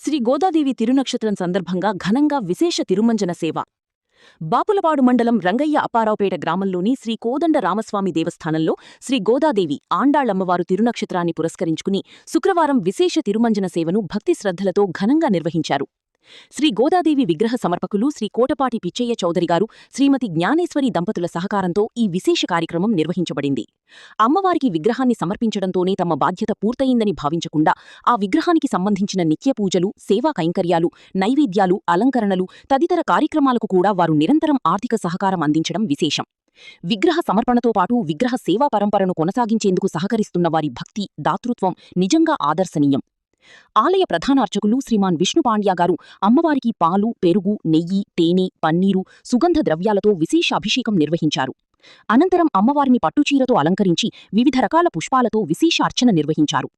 శ్రీ గోదాదేవి తిరునక్షత్రం సందర్భంగా ఘనంగా విశేష తిరుమంజన సేవ. బాపులపాడు మండలం రంగయ్య అప్పారావుపేట గ్రామంలోని శ్రీ కోదండ రామస్వామి దేవస్థానంలో శ్రీ గోదాదేవి ఆండాళ్లమ్మవారు తిరునక్షత్రాన్ని పురస్కరించుకుని శుక్రవారం విశేష తిరుమంజన సేవను భక్తి శ్రద్ధలతో ఘనంగా నిర్వహించారు. శ్రీ గోదాదేవి విగ్రహ సమర్పకులు శ్రీ కోటపాటి పిచ్చయ్య చౌదరిగారు, శ్రీమతి జ్ఞానేశ్వరి దంపతుల సహకారంతో ఈ విశేష కార్యక్రమం నిర్వహించబడింది. అమ్మవారికి విగ్రహాన్ని సమర్పించడంతోనే తమ బాధ్యత పూర్తయిందని భావించకుండా ఆ విగ్రహానికి సంబంధించిన నిత్య పూజలు, సేవా కైంకర్యాలు, నైవేద్యాలు, అలంకరణలు తదితర కార్యక్రమాలకు కూడా వారు నిరంతరం ఆర్థిక సహకారం అందించడం విశేషం. విగ్రహ సమర్పణతో పాటు విగ్రహ సేవా పరంపరను కొనసాగించేందుకు సహకరిస్తున్న వారి భక్తి, దాతృత్వం నిజంగా ఆదర్శనీయం. ఆలయ ప్రధానార్చకులు శ్రీమాన్ విష్ణుపాండ్యా గారు అమ్మవారికి పాలు, పెరుగు, నెయ్యి, తేనె, పన్నీరు, సుగంధ ద్రవ్యాలతో విశేష అభిషేకం నిర్వహించారు. అనంతరం అమ్మవారిని పట్టుచీరతో అలంకరించి వివిధ రకాల పుష్పాలతో విశేష అర్చన నిర్వహించారు.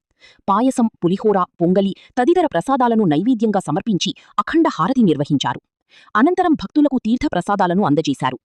పాయసం, పులిహోర, పొంగలి తదితర ప్రసాదాలను నైవేద్యంగా సమర్పించి అఖండ హారతి నిర్వహించారు. అనంతరం భక్తులకు తీర్థ ప్రసాదాలను అందజేశారు.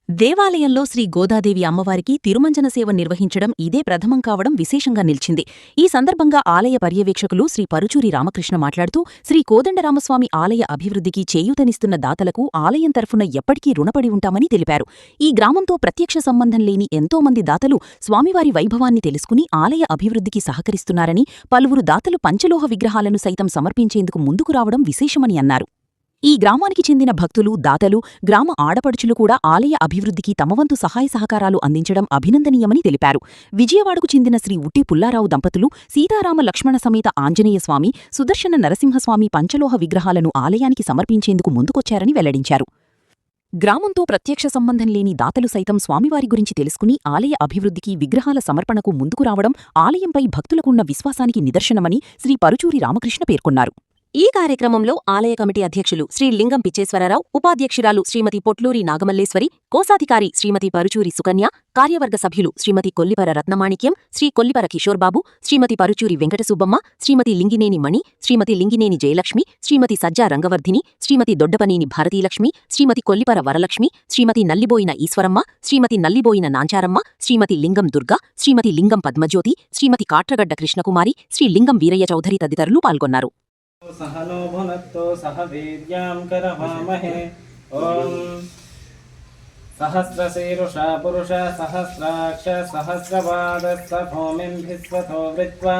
దేవాలయంలో శ్రీ గోదాదేవి అమ్మవారికి తిరుమంజన సేవ నిర్వహించడం ఇదే ప్రథమం కావడం విశేషంగా నిలిచింది. ఈ సందర్భంగా ఆలయ పర్యవేక్షకులు శ్రీ పరుచూరి రామకృష్ణ మాట్లాడుతూ, శ్రీ కోదండరామస్వామి ఆలయ అభివృద్ధికి చేయూతనిస్తున్న దాతలకు ఆలయం తరఫున ఎప్పటికీ రుణపడి ఉంటామని తెలిపారు. ఈ గ్రామంతో ప్రత్యక్ష సంబంధం లేని ఎంతోమంది దాతలు స్వామివారి వైభవాన్ని తెలుసుకుని ఆలయ అభివృద్ధికి సహకరిస్తున్నారని, పలువురు దాతలు పంచలోహ విగ్రహాలను సైతం సమర్పించేందుకు ముందుకు రావడం విశేషమని అన్నారు. ఈ గ్రామానికి చెందిన భక్తులు, దాతలు, గ్రామ ఆడపడుచులు కూడా ఆలయ అభివృద్ధికి తమవంతు సహాయ సహకారాలు అందించడం అభినందనీయమని తెలిపారు. విజయవాడకు చెందిన శ్రీ ఉట్టి పుల్లారావు దంపతులు సీతారామ లక్ష్మణ సమేత ఆంజనేయస్వామి, సుదర్శన నరసింహస్వామి పంచలోహ విగ్రహాలను ఆలయానికి సమర్పించేందుకు ముందుకొచ్చారని వెల్లడించారు. గ్రామంతో ప్రత్యక్ష సంబంధం లేని దాతలు సైతం స్వామివారి గురించి తెలుసుకుని ఆలయ అభివృద్ధికి, విగ్రహాల సమర్పణకు ముందుకు రావడం ఆలయంపై భక్తులకున్న విశ్వాసానికి నిదర్శనమని శ్రీ పరుచూరి రామకృష్ణ పేర్కొన్నారు. ఈ కార్యక్రమంలో ఆలయ కమిటీ అధ్యక్షులు శ్రీ లింగం పిచ్చేశ్వరరావు, ఉపాధ్యక్షురాలు శ్రీమతి పొట్లూరి నాగమల్లేశ్వరి, కోశాధికారి శ్రీమతి పరుచూరి సుకన్య, కార్యవర్గ సభ్యులు శ్రీమతి కొల్లిపర రత్నమాణిక్యం, శ్రీ కొల్లిపర కిషోర్బాబు, శ్రీమతి పరుచూరి వెంకటసుబ్బమ్మ, శ్రీమతి లింగినేని మణి, శ్రీమతి లింగినేని జయలక్ష్మి, శ్రీమతి సజ్జా రంగవర్ధిని, శ్రీమతి దొడ్డపనేని భారతీలక్ష్మి, శ్రీమతి కొల్లిపర వరలక్ష్మి, శ్రీమతి నల్లిబోయిన ఈశ్వరమ్మ, శ్రీమతి నల్లిబోయిన నాంచారమ్మ, శ్రీమతి లింగం దుర్గా, శ్రీమతి లింగం పద్మజ్యోతి, శ్రీమతి కాట్రగడ్డ కృష్ణకుమారి, శ్రీ లింగం వీరయ్య చౌదరి తదితరులు పాల్గొన్నారు. सहनो भुनक्तो सह वीर्यां करवामहे। ओम सहस्रशीर्षा पुरुष सहस्राक्ष सहस्रपादस्थ भूमिंभिस्वतो वृत्वा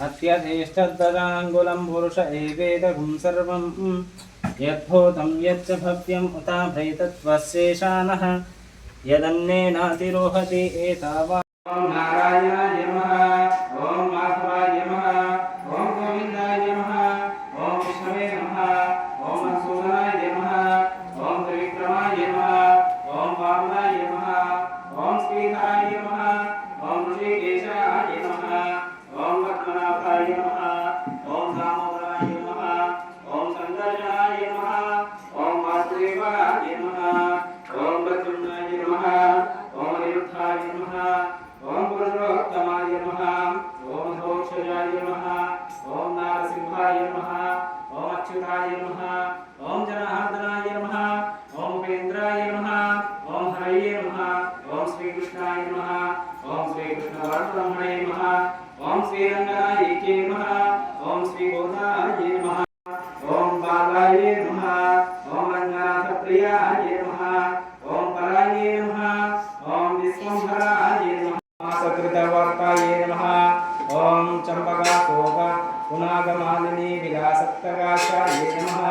अत्यधेष्टद्ददाङ्गुलं पुरुष एवेदगुं सर्वं यद्भूतं यच्च भव्यम् उताभैतत्वशेषानः यदन्नेनातिरोहति एतावा। ओम नारायणाय नमः, ओम माधवाय नमः, ओम गोविन्दाय नमः, ओम विष्णवे नमः, ओम मधुसूदनाय नमः, ओम त्रिविक्रमाय नमः, ओम वामनाय नमः, ओम श्रीधराय नमः, ओम ऋषिकेशाय नमः, ओम पद्मनाभाय नमः, ओम दामोदराय नमः, ओम संदर्शनाय नमः, ओम वासुदेवाय नमः, ओम प्रद्युम्नाय नमः, ओम अनिरुद्धाय नमः, ओम पुरुषोत्तमाय नमः, ओम धोक्षजाय नमः, ओम नारसिंहाय नमः, ओम अच्युताय नमः, ओम जनार्दनाय नमः, ओम उपेन्द्राय नमः, ओम हरये नमः, ओम श्रीकृष्णाय नमः, ओम श्रीकृष्णवरब्रह्मणे नमः, ओम श्रीरङ्गनायके नमः, ओम श्रीगोदाय नमः, ओम बालाय नमः, ओम रङ्गनाथप्रियाय नमः, ओम पराय नमः, ओम विश्वम्भराय नमः, सकृतवर्ताय नमः, ओम चम्पकाशोक पुनागमालिनी विलासत्तकाशाय नमः,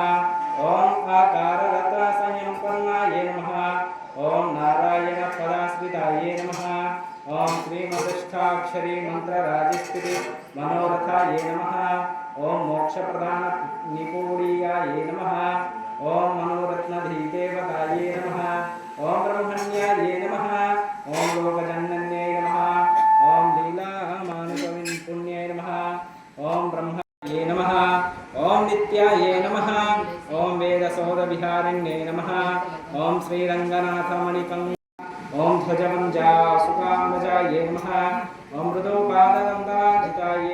ओम आकाररत्नसंयम्पन्नाय नमः, ओम नारायणपदास्मिताय नमः, ओम श्रीमदष्टाक्षरी मंत्रराजस्थिति मनोरथाय नमः, ओम मोक्षप्रदान निपूर्याय नमः, ओम मनोरत्नधीदेवताय नमः, ओम ब्रह्मण्याय नमः, ओम लोकजनन्यै नमः, ओम लीलामानकविपुण्याय नमः, ओम ब्रह्मण्ये नमः, ओम नित्याय नमः, ओम वेदसौधविहारिण्ये नमः, ओम श्रीरङ्गनाथमणिकं, ओम ध्वजवञ्जासुकाम्बजाय नमः, ओम मृदुपाददन्ताजिताय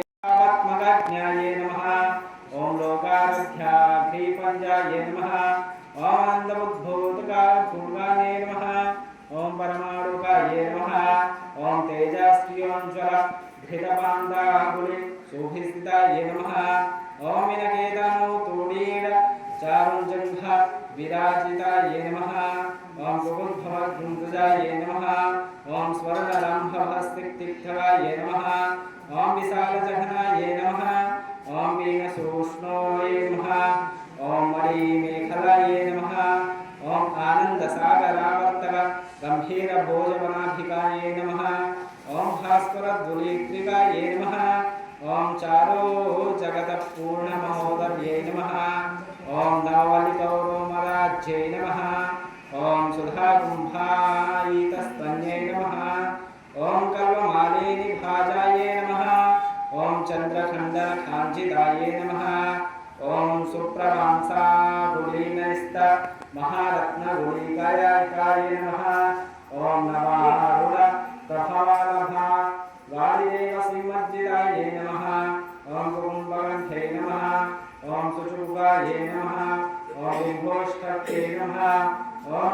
आत्मज्ञाय नमः, ओम लोकाराध्याग्निपञ्जाय नमः, ओम आनन्दबुद्धोदकापूर्वाय नमः, ओम परमाणुकाय नमः, ओम तेजस्वियोज्ज्वल घृतपान्ताकुले शोभिस्थिताय नमः, ओम विनकेतनोतु विराजिताय नमः ओम सुबुद्धवद्भुजाय नमः ओम स्वर्णरंभस्तिक्तिक्थवाय नमः ओम विशालजघनाय नमः ओम वीणसूष्णोय नमः ओम मणिमेखलाय नमः ओम आनंदसागरावर्तक गंभीरभोजवनाधिकाय नमः ओम भास्करद्वलीत्रिकाय नमः ओम चारो जगतपूर्णमहोदर्ये नमः ओम नववलिकौरोमराज्ये नमः ओम सुधाकुम्भायितस्तन्ये नमः ओम कल्पमालिनिभाजाय नमः ओम चन्द्रखण्डनकाञ्चिताय नमः ओम सुप्रवांसागुलीनस्त महारत्नगुलीकाय नमः ओम नवारुण प्रभावलभा वादिदेव श्रीमज्जिताय नमः ओम कुकुम्भगन्धे नमः ओम सुचुगाय नमः ओम विभोष्टके नमः ओम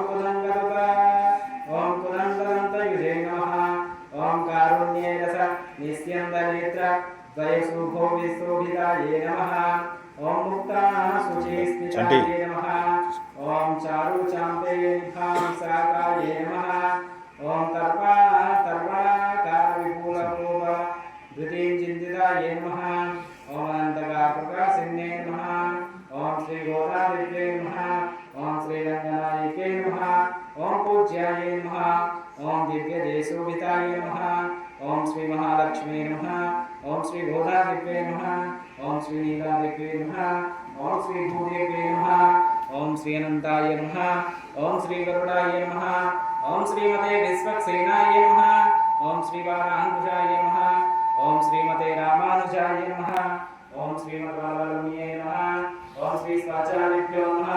कुदङ्गदन्तयुजे नमः ओम कारुण्यरस निस्यन्दनेत्र द्वयसुभो विशोभिताय नमः ओम मुक्ताशुचिस्मिताय नमः ओम चारुचाम्पेयनिभांसाकाय नमः ओम तर्पणाकारविपुलपूर्व धृतिं चिन्तिताय नमः ओम अनन्तकाप्रकाशिन्ये नमः ओम श्रीगोदादित्ये नमः ओम श्रीरङ्गनायके नमः ओम पूज्याय नमः ओम दिव्यदेशोभिताय नमः ओम श्री महालक्ष्मी नमः ओम श्री गोदादित्ये नमः ओम श्री नीलादित्ये नमः ओम श्री भूदेव्ये नमः ओम श्री अनंताय नमः ओम श्री गरुडाय नमः ओम श्रीमते विश्वक्सेनाय नमः ओम श्री वाराहंकुशाय नमः ओम श्रीमते रामानुजाय नमः ओम श्रीमद्वाल्मीये नमः ओम श्री स्वाचार्यभ्यो नमः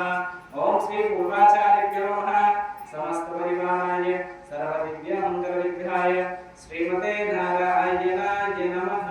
ओम श्री पूर्वाचार्यभ्यो नमः समस्त परिवाराय सर्वदिव्य मंगलविग्रहाय श्रीमते नारायणाय नमः।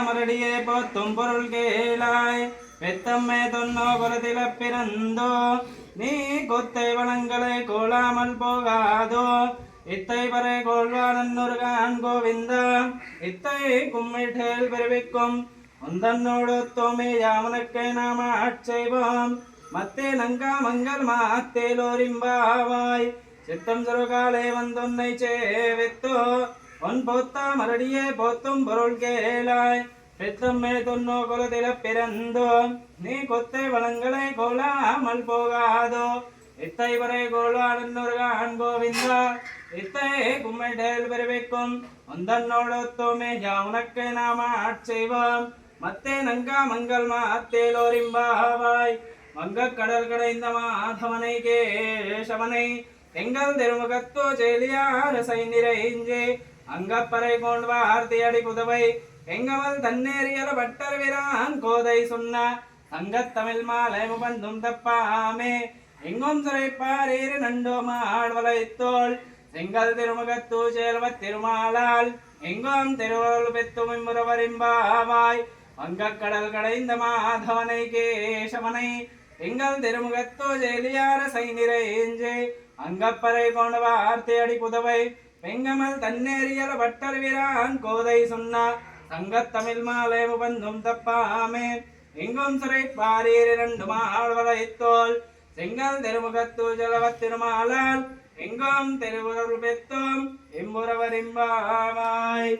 மரடியே போத்தும் பொருள் கேளாய் வெத்தம்மே தொன்னோ குலத்தில பிறந்தோ நீ கொத்தை வளங்களை கோலாமல் போகாதோ இத்தை பறை கோள்வானன்னுருகான் கோவிந்தா இத்தை கும்மிட்டேல் பெருவிக்கும் உந்தன்னோடு தோமே யாவனுக்கை நாம ஆட்செய்வோம் மத்தே நங்கா மங்கள் மாத்தேலோரிம்பாவாய் சித்தம் சுருகாலே வந்துன்னை சேவித்தோ உன் போத்தா மரடியே போத்தும் பொருள் கேளாய் பெத்தம்மே தொன்னோ குலத்தில பிறந்தோ நீ கொத்தை வளங்களை கோலாமல் போகாதோ இத்தை வரை கோள்வானன்னுருகான் கோவிந்தா இத்தை கும்மிட்டேல் பெருவிக்கும் உந்தன்னோடு தோமே யாவனுக்கை நாம ஆட்செய்வோம் மத்தே நங்கா மங்கள் மாத்தேலோரிம்பாவாய் வங்கக் கடல் கடைந்த மாதவனை கேசவனை எங்கள் திருமுகத்தோ செலியார் சைநிறைஞ்சே அங்கப்பறை கோண்வார்த்தி அடி புதவை எங்கவல் தன்னேறியல பட்டர் விரான் கோதை சொன்ன அங்கத்தமிழ் மாலை முபந்தும் தப்பாமே எங்கும் சுரைப்பாரீர் நண்டோ மாழ்வளைத்தோள் செங்கல் திருமுகத்தூ செல்வத் திருமாலால் எங்கும் திருவருள் பெத்தும் இம்முறவரிம்பாவாய் வங்கக்கடல் கடைந்த மாதவனை கேசவனை எங்கள் திருமுகத்தோ ஜெலியார சைநிறைஞ்சே அங்கப்பறை கொண்ட வார்த்தை அடி புதவை வெங்கமல் தன்னேரியல பட்டர் வீரான் கோதை சொன்னா தங்கத்தமிழ் மாலை முபந்தும் தப்பாமே எங்கும் சிறை பாரீர் இரண்டு மாழ்வளைத்தோல் செங்கல் தெருமுகத்து ஜலவத் திருமாலால் எங்கும் தெருவுகள் பெத்தோம் எம்புறவரிம்பாவாய்.